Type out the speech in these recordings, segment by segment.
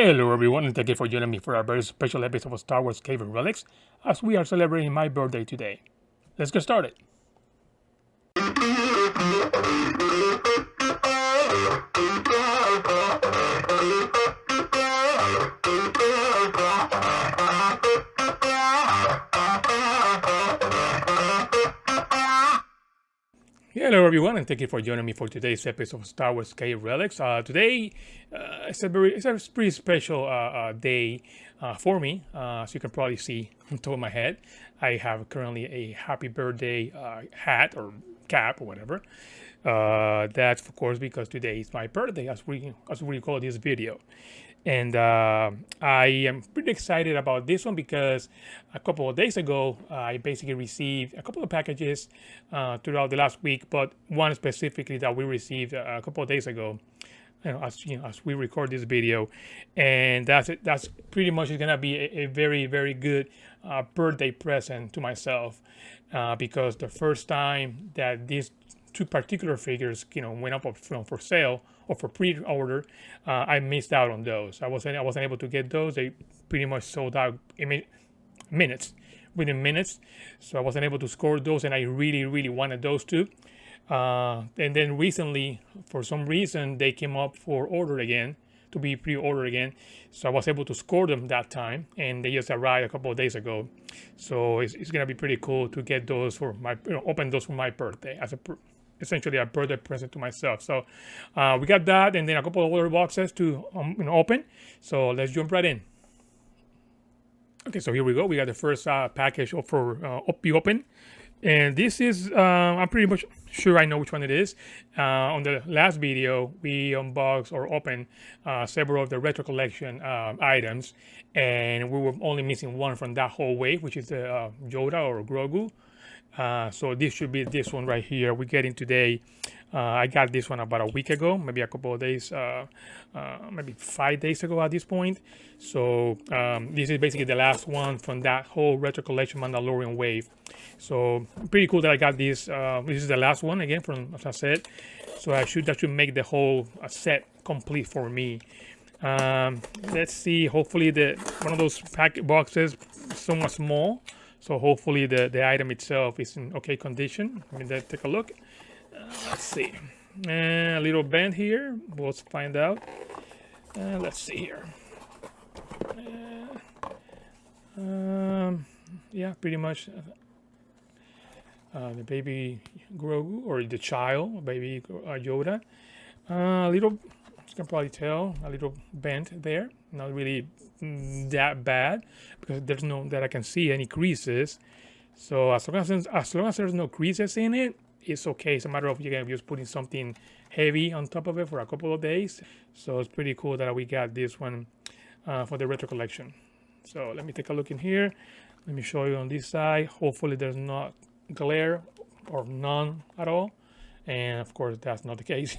Hello everyone, and thank you for joining me for a very special episode of Star Wars Cave Relics as we are celebrating my birthday today. Let's get started. Hello everyone, and thank you for joining me for today's episode of Star Wars Cave Relics. Today, it's a pretty special day for me. As you can probably see on top of my head, I have currently a happy birthday hat or cap or whatever. That's of course because today is my birthday, as we record this video. And I am pretty excited about this one because a couple of days ago, I basically received a couple of packages throughout the last week, but one specifically that we received a couple of days ago, as we record this video, and that's pretty much gonna be a very, very good birthday present to myself because the first time that these two particular figures, went up for sale or for pre-order, I missed out on those. I wasn't able to get those. They pretty much sold out within minutes. So I wasn't able to score those, and I really, really wanted those two. And then recently, for some reason, they came up for order again, to be pre-ordered again. So I was able to score them that time, and they just arrived a couple of days ago. So it's gonna be pretty cool to get those for my, open those for my birthday as essentially a birthday present to myself. So we got that, and then a couple of other boxes to open. So let's jump right in. Okay, so here we go. We got the first package for be open, and this is I'm pretty much sure I know which one it is. On the last video, we unboxed or opened several of the retro collection items, and we were only missing one from that whole wave, which is the Yoda or Grogu. So this should be this one right here we're getting today. I got this one about a week ago, maybe a couple of days, maybe 5 days ago at this point. So this is basically the last one from that whole retro collection Mandalorian wave. So pretty cool that I got this. This is the last one again from, as I said. So that should make the whole set complete for me. Let's see. Hopefully one of those packet boxes is somewhat small. So hopefully the item itself is in okay condition. I mean, let's take a look. Let's see. A little bend here. Let's find out. Let's see here. Yeah, pretty much the baby Grogu or the child, baby Yoda. A little, you can probably tell, a little bent there. Not really that bad because there's no that I can see any creases. So as long as there's no creases in it, it's okay. It's a matter of just putting something heavy on top of it for a couple of days. So it's pretty cool that we got this one for the retro collection. So let me take a look in here. Let me show you on this side. Hopefully there's not glare or none at all. And of course, that's not the case.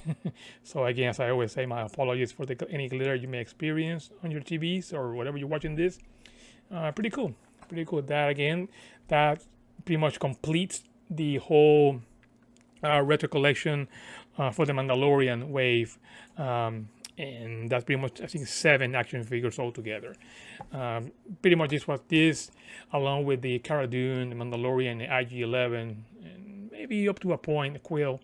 So again, as I always say, my apologies for any glare you may experience on your TVs or whatever you're watching this. Pretty cool. That pretty much completes the whole retro collection for the Mandalorian wave. And that's pretty much, I think, 7 action figures altogether. Pretty much this along with the Cara Dune, the Mandalorian, the IG-11, and maybe up to a point, the Quill,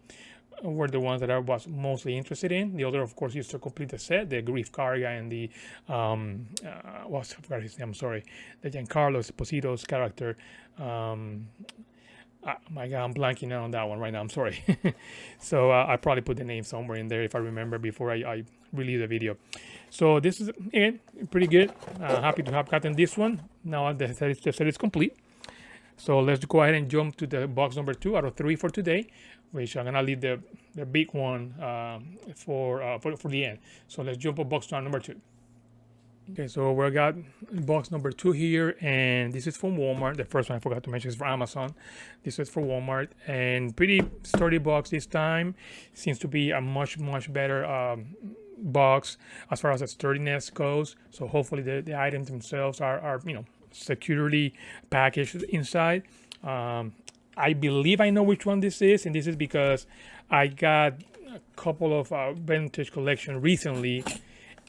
were the ones that I was mostly interested in. The other, of course, used to complete the set, the Grief Karga and the, I forgot his name, I'm sorry, the Giancarlo Esposito's character. My God, I'm blanking out on that one right now. I'm sorry. So I probably put the name somewhere in there if I remember before I release the video. So this is, again, pretty good. Happy to have gotten this one. Now the set is complete. So let's go ahead and jump to the box number 2 out of 3 for today, which I'm gonna leave the big one for the end. So let's jump to box number 2. Okay, so we got box number 2 here, and this is from Walmart. The first one I forgot to mention is from Amazon. This is for Walmart, and pretty sturdy box this time. Seems to be a much better box as far as the sturdiness goes. So hopefully the items themselves are securely packaged inside. I believe I know which one this is, and this is because I got a couple of vintage collection recently,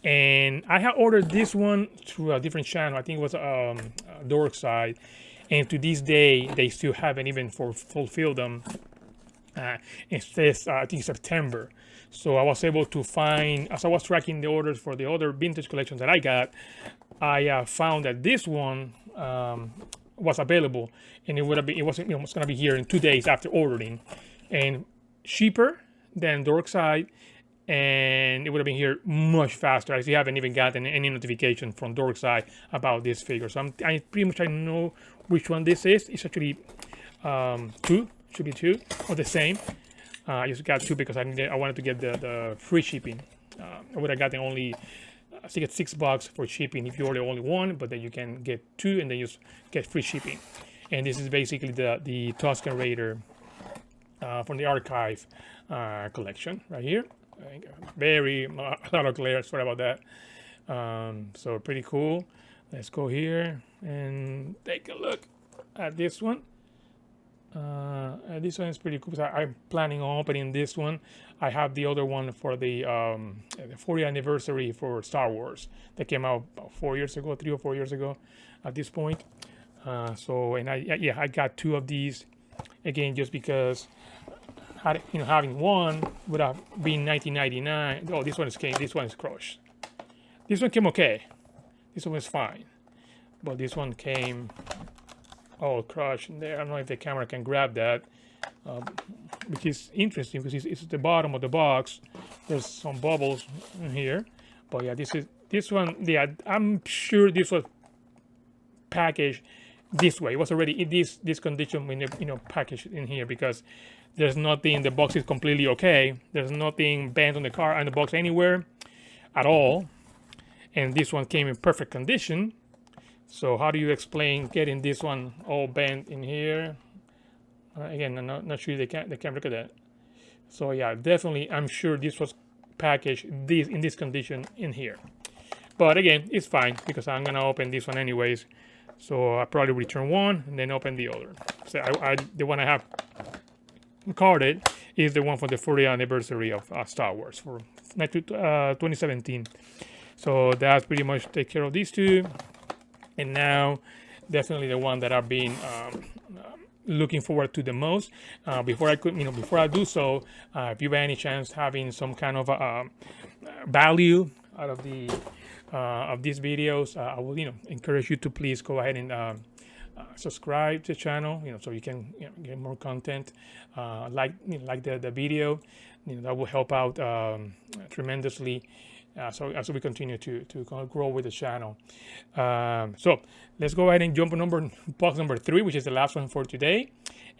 And I had ordered this one through a different channel. I think it was Dork Side, and to this day they still haven't even fulfilled them. It says I think September. So I was able to find, as I was tracking the orders for the other vintage collections that I got, I found that this one was available, and it would have been, it wasn't, it was going to be here in 2 days after ordering, and cheaper than Dork Side, and it would have been here much faster. I haven't even gotten any notification from Dork Side about this figure, so I pretty much I know which one this is. It's actually two, should be two, or the same. I just got two because I wanted to get the free shipping. I would have gotten only, I think it's $6 for shipping if you order only one, but then you can get two and then you get free shipping. And this is basically the Tusken Raider from the archive collection right here. Very a lot of glare, sorry about that. So pretty cool. Let's go here and take a look at this one. This one is pretty cool. I'm planning on opening this one. I have the other one for the 40th anniversary for Star Wars that came out about 4 years ago, 3 or 4 years ago at this point. I got two of these again just because having one would have been $19.99. Oh, this one is crushed. This one came okay. This one was fine, but this one came all crushed in there. I don't know if the camera can grab that, which is interesting because it's at the bottom of the box. There's some bubbles in here, but yeah, this one. Yeah, I'm sure this was packaged this way. It was already in this condition when packaged in here, because there's nothing. The box is completely okay. There's nothing bent on the car and the box anywhere at all, and this one came in perfect condition. So how do you explain getting this one all bent in here? Again, I'm not sure they can look at that. So yeah, definitely, I'm sure this was packaged in this condition in here. But again, it's fine because I'm gonna open this one anyways. So I probably return one and then open the other. So the one I have carded is the one for the 40th anniversary of Star Wars for 2017. So that's pretty much take care of these two. And now, definitely the one that I've been looking forward to the most. Before I do so, if you have any chance having some kind of value out of these videos, I will encourage you to please go ahead and subscribe to the channel. So you can get more content. Like the video, that will help out tremendously. So as we continue to grow with the channel. So let's go ahead and jump on box number 3, which is the last one for today.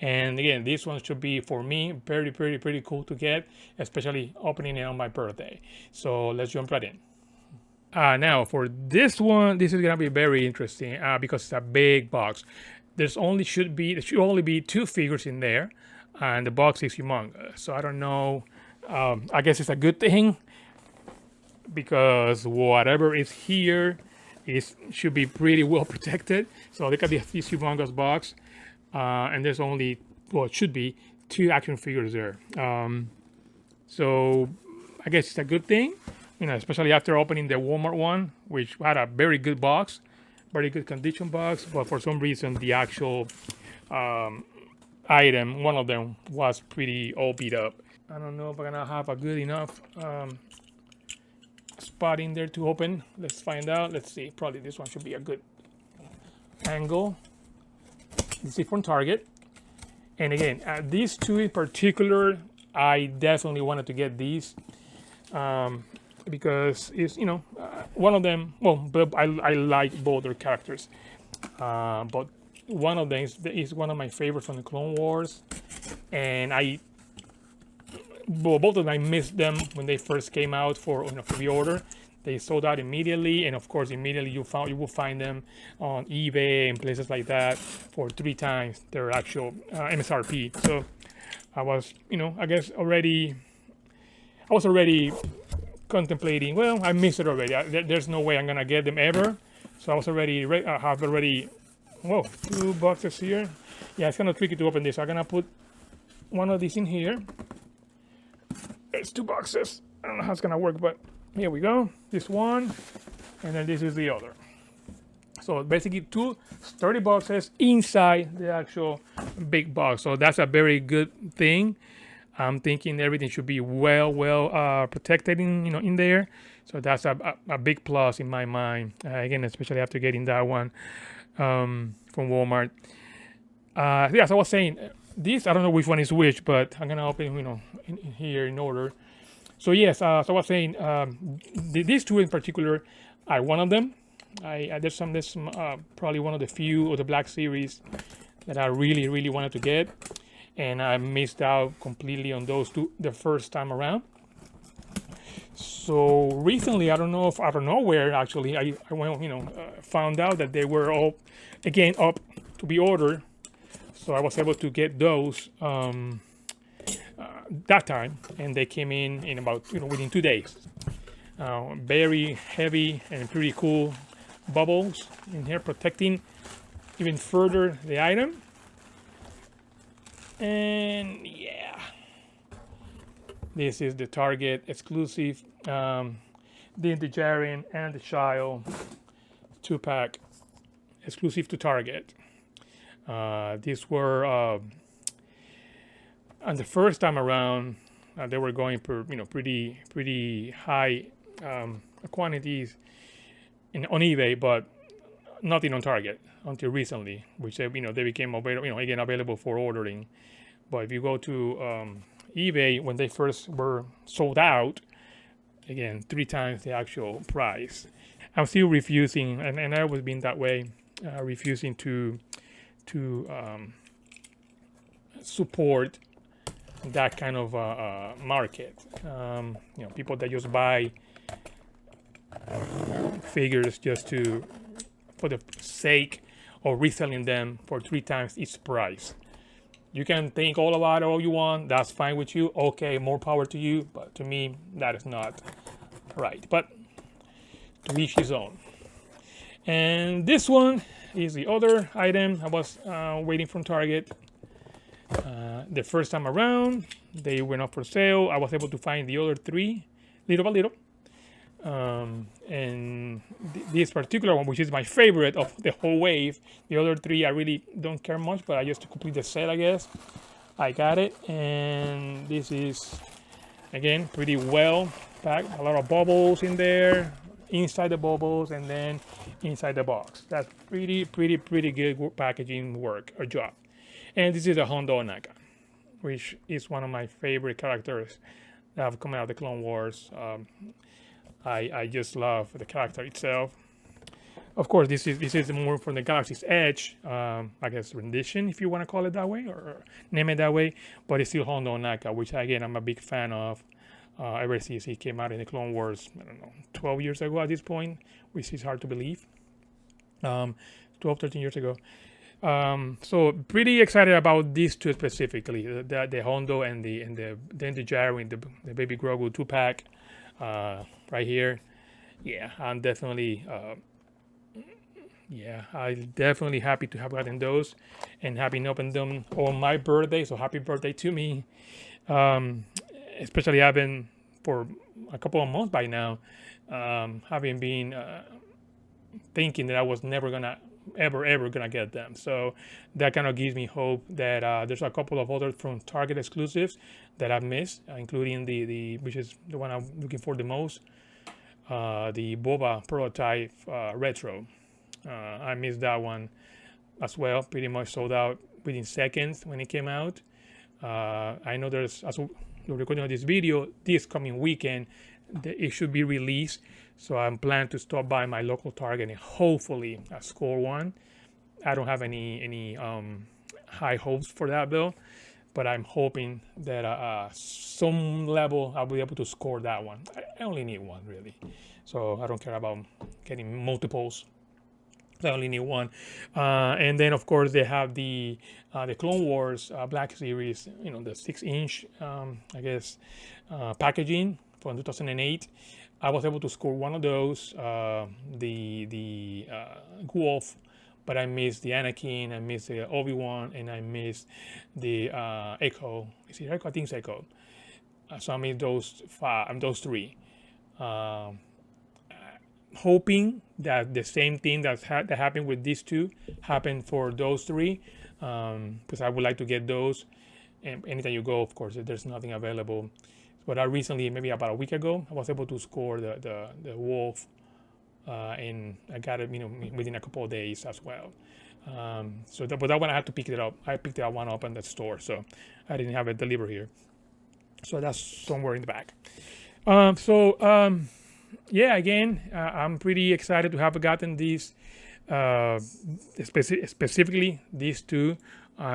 And again, this one should be, for me, pretty cool to get, especially opening it on my birthday. So let's jump right in. Now for this one, this is gonna be very interesting because it's a big box. There should only be 2 figures in there, and the box is humongous. So I don't know. I guess it's a good thing, because whatever is here should be pretty well protected. So look at this humongous box, and there's only, well, it should be 2 action figures there. So I guess it's a good thing, especially after opening the Walmart one, which had a very good box, very good condition box, but for some reason the actual item, one of them, was pretty all beat up. I don't know if I'm gonna have a good enough spot in there to open. Let's find out. Let's see. Probably this one should be a good angle. Let's see, from Target. And again, these 2 in particular, I definitely wanted to get these because it's one of them. Well, but I like both their characters, but one of them is one of my favorites from the Clone Wars, and both of them, I missed them when they first came out for pre-order. They sold out immediately, and of course, immediately you will find them on eBay and places like that for 3 times their actual MSRP. So I was, I guess I was already contemplating. Well, I missed it already. There's no way I'm gonna get them ever. So I was already whoa, 2 boxes here. Yeah, it's kind of tricky to open this. I'm gonna put one of these in here. It's 2 boxes. I don't know how it's gonna work, but here we go. This one, and then this is the other. So basically two sturdy boxes inside the actual big box. So that's a very good thing. I'm thinking everything should be well protected in there. So that's a big plus in my mind. Again, especially after getting that one from Walmart. Yes, I was saying this. I don't know which one is which, but I'm gonna open in here in order. So yes, so I was saying these two in particular are one of them. There's some probably one of the few of the Black Series that I really wanted to get, and I missed out completely on those two the first time around. So recently, I don't know if out of nowhere actually, I went found out that they were all again up to be ordered. So I was able to get those that time, and they came in about within 2 days. Very heavy and pretty cool bubbles in here, protecting even further the item. And yeah, this is the Target exclusive, the Djarin and the Child 2-pack exclusive to Target. These were and the first time around they were going for pretty high quantities on eBay, but nothing on Target until recently, which they became available, again available for ordering. But if you go to eBay, when they first were sold out, again 3 times the actual price. I'm still refusing, and I've always been that way, refusing to support that kind of market. People that just buy figures just for the sake of reselling them for 3 times its price. You can think all about it all you want. That's fine with you. Okay, more power to you. But to me, that is not right. But to each his own. And this one is the other item I was waiting from Target. The first time around, they went up for sale. I was able to find the other 3 little by little. And this particular one, which is my favorite of the whole wave, the other 3 I really don't care much, but I just to complete the set, I guess. I got it, and this is again pretty well packed. A lot of bubbles in there, inside the bubbles, and then inside the box. That's pretty good packaging work or job. And this is the Hondo Ohnaka, which is one of my favorite characters that have come out of the Clone Wars. I just love the character itself. Of course, this is more from the Galaxy's Edge, I guess rendition, if you want to call it that way or name it that way. But it's still Hondo Ohnaka, which again I'm a big fan of. Ever since he came out in the Clone Wars, I don't know, 12 years ago at this point, which is hard to believe. 12, 13 years ago. So pretty excited about these two specifically, the Hondo and the Djarin, the Baby Grogu 2-pack. Right here. Yeah, I'm definitely happy to have gotten those and having opened them on my birthday. So happy birthday to me. Especially having for a couple of months by now, having been thinking that I was never gonna ever gonna get them. So that kind of gives me hope that there's a couple of other from Target exclusives that I've missed, including the which is the one I'm looking for the most, the Boba prototype retro. I missed that one as well. Pretty much sold out within seconds when it came out. I know there's, as we're recording on this video, this coming weekend it should be released. So I'm planning to stop by my local Target and hopefully score one. I don't have any high hopes for that though, but I'm hoping that some level I'll be able to score that one. I only need one really, so I don't care about getting multiples. I only need one. And then of course they have the Clone Wars Black Series, the 6-inch I guess packaging from 2008. I was able to score one of those, the Golf, but I missed the Anakin, I missed the Obi-Wan, and I missed the Echo. Is it Echo? I think it's Echo. So I missed those 3. Um, hoping that the same thing that happened with these two happened for those three, because I would like to get those. And anytime you go, of course, there's nothing available. But I recently, maybe about a week ago, I was able to score the wolf, and I got it, within a couple of days as well. But that one I had to pick it up. I picked that one up in the store, so I didn't have it delivered here. So that's somewhere in the back. Yeah, again, I'm pretty excited to have gotten these, specifically these two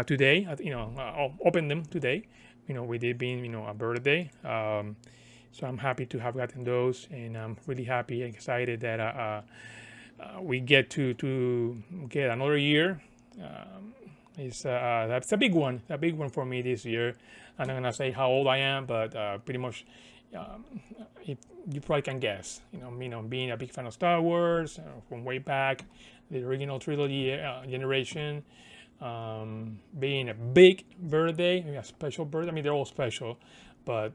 today. I'll open them today. With it being a birthday, so I'm happy to have gotten those, and I'm really happy and excited that we get to get another year. That's a big one, for me this year. I'm not gonna say how old I am, but pretty much. You probably can guess, being a big fan of Star Wars from way back, the original trilogy generation, being a big birthday, a special birthday. I mean, they're all special, but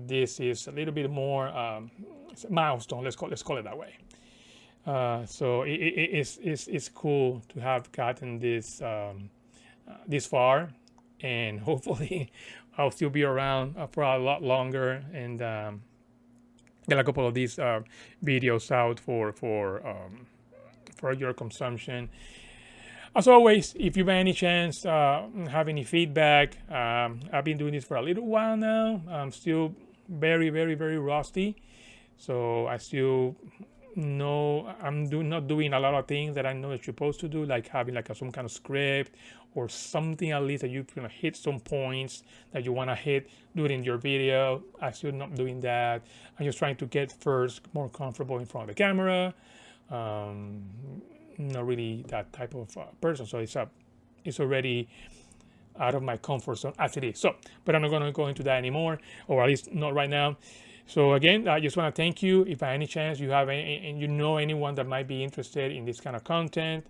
this is a little bit more milestone. Let's call it that way. So it's cool to have gotten this far, and hopefully I'll still be around for a lot longer, and get a couple of these videos out for your consumption. As always, if you by any chance have any feedback, I've been doing this for a little while now. I'm still very, very, very rusty, so I still know I'm not doing a lot of things that I know that you're supposed to do, like having some kind of script or something, at least that you can hit some points that you want to hit during your video. I'm still not doing that. I'm just trying to get first more comfortable in front of the camera. Not really that type of person, so it's already out of my comfort zone as it is. So, but I'm not going to go into that anymore, or at least not right now. So again, I just want to thank you. If by any chance you have and you know anyone that might be interested in this kind of content,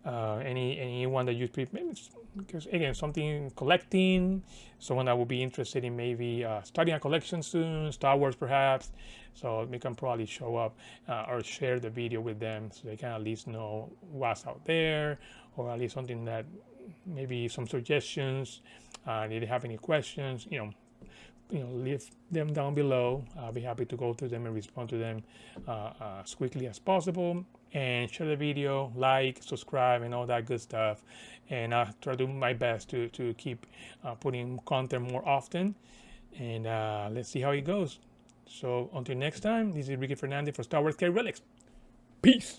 anyone that you because again, something collecting, someone that will be interested in maybe starting a collection soon, Star Wars perhaps, so we can probably show up or share the video with them, so they can at least know what's out there, or at least something that maybe some suggestions. If they have any questions, leave them down below. I'll be happy to go through them and respond to them as quickly as possible. And share the video, like, subscribe, and all that good stuff. And I'll try to do my best to keep putting content more often. And let's see how it goes. So until next time, this is Ricky Fernandez for Star Wars Relics. Peace.